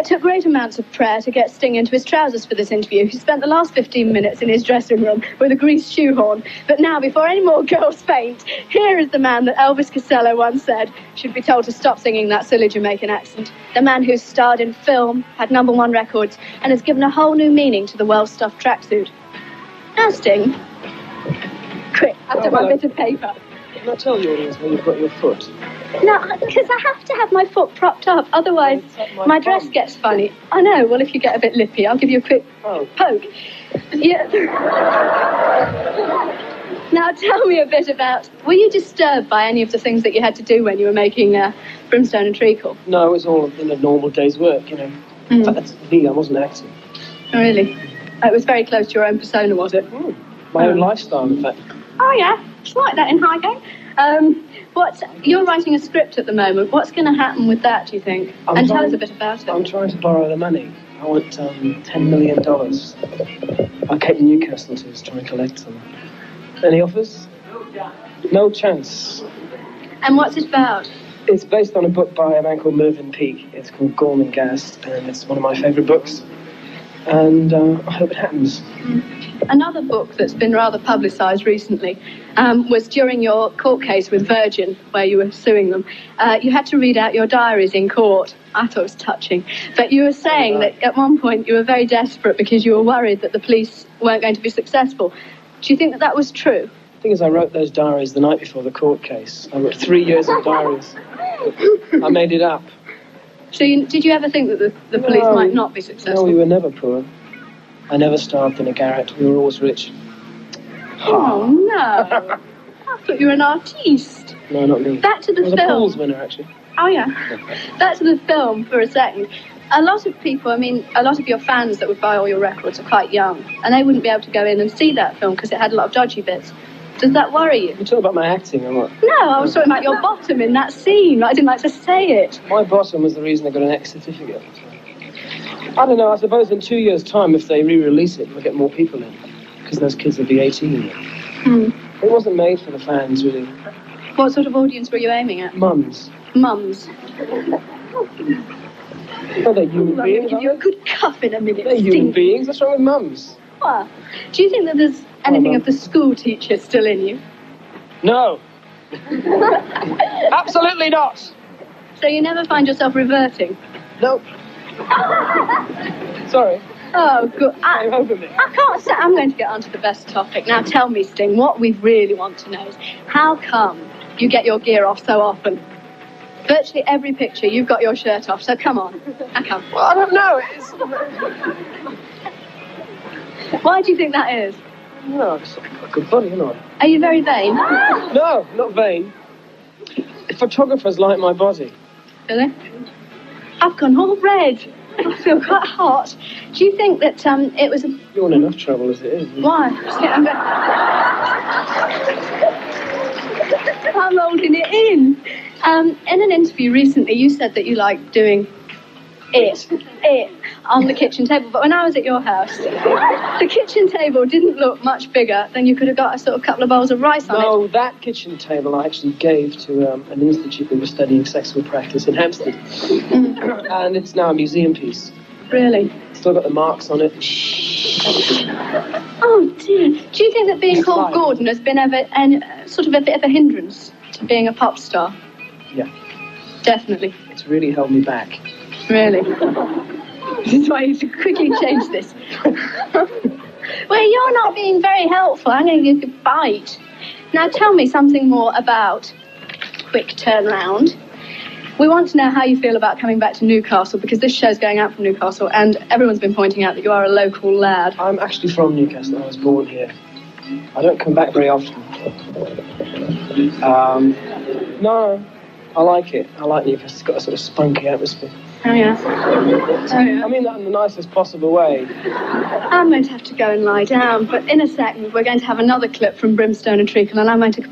took great amounts of prayer to get Sting into his trousers for this interview. He spent the last 15 minutes in his dressing room with a greased shoehorn. But now, before any more girls faint, here is the man that Elvis Costello once said should be told to stop singing that silly Jamaican accent. The man who's starred in film, had #1 records, and has given a whole new meaning to the well-stuffed tracksuit. Now, Sting, quick, I've done my bit of paper. Can I tell the audience where you've got your foot? No, because I have to have my foot propped up, otherwise my dress gets funny. I know, well, if you get a bit lippy, I'll give you a quick poke. Yeah. Now, tell me a bit about, were you disturbed by any of the things that you had to do when you were making Brimstone&Treacle? No, it was all in a normal day's work, you know. That's me, I wasn't acting. Oh, really? It was very close to your own persona, was it? My own lifestyle, in fact. Oh, yeah. It's like that in Highgate. You're writing a script at the moment. What's going to happen with that, do you think? Tell us a bit about it. I'm trying to borrow the money. I want $10 million. Our Cape Newcastle is trying to collect some. Any offers? No chance. And what's it about? It's based on a book by a man called Mervyn Peake. It's called Gorm and Gas, and it's one of my favourite books. And I hope it happens. Another book that's been rather publicised recently was during your court case with Virgin, where you were suing them. You had to read out your diaries in court. I thought it was touching. But you were saying that at one point you were very desperate because you were worried that the police weren't going to be successful. Do you think that that was true? The thing is, I wrote those diaries the night before the court case. I wrote 3 years of diaries. I made it up. So did you ever think that the police might not be successful? No, we were never poor. I never starved in a garret. We were always rich. Oh, no. I thought you were an artiste. No, not me. Back to the film. I was a Paul's winner, actually. Oh, yeah. Back to the film for a second. A lot of people, a lot of your fans that would buy all your records are quite young, and they wouldn't be able to go in and see that film because it had a lot of dodgy bits. Does that worry you? You talking about my acting or what? No, I was talking about your bottom in that scene. I didn't like to say it. My bottom was the reason I got an X certificate. I don't know, I suppose in 2 years' time, if they re-release it, we'll get more people in. Because those kids will be 18. It wasn't made for the fans, really. What sort of audience were you aiming at? Mums. Mums. Well, they're human beings. I'm going to give you a good cuff in a minute. They're human beings. What's wrong with mums? What? Do you think that there's anything of the school teacher still in you? No. Absolutely not. So you never find yourself reverting? Nope. Sorry. Oh, good. Came over me. I can't say. I'm going to get onto the best topic. Now tell me, Sting, what we really want to know is how come you get your gear off so often? Virtually every picture, you've got your shirt off, so come on. How come? Well, I don't know. Why do you think that is? No, it's a good body, isn't it? Are you very vain? No, not vain. Photographers like my body. Really? I've gone all red. I feel quite hot. Do you think that it was a... You're in enough trouble as it is. Why? I'm holding it in. In an interview recently, you said that you like doing it on the kitchen table. But when I was at your house, the kitchen table didn't look much bigger than you could have got a sort of couple of bowls of rice on it. No, that kitchen table I actually gave to an institute that was studying sexual practice in Hampstead. And it's now a museum piece. Really? Still got the marks on it. Oh, dear. Do you think that being called Gordon has been sort of a bit of a hindrance to being a pop star? Yeah. Definitely. It's really held me back. Really? This is why you should quickly change this. Well, you're not being very helpful. I'm going to give you a bite. Now tell me something more about Quick Turnaround. We want to know how you feel about coming back to Newcastle, because this show's going out from Newcastle, and everyone's been pointing out that you are a local lad. I'm actually from Newcastle. I was born here. I don't come back very often. No, I like it. I like Newcastle. It's got a sort of spunky atmosphere. Oh, yeah. I mean that in the nicest possible way. I'm going to have to go and lie down, but in a second we're going to have another clip from Brimstone&Treacle, and I'm going to fill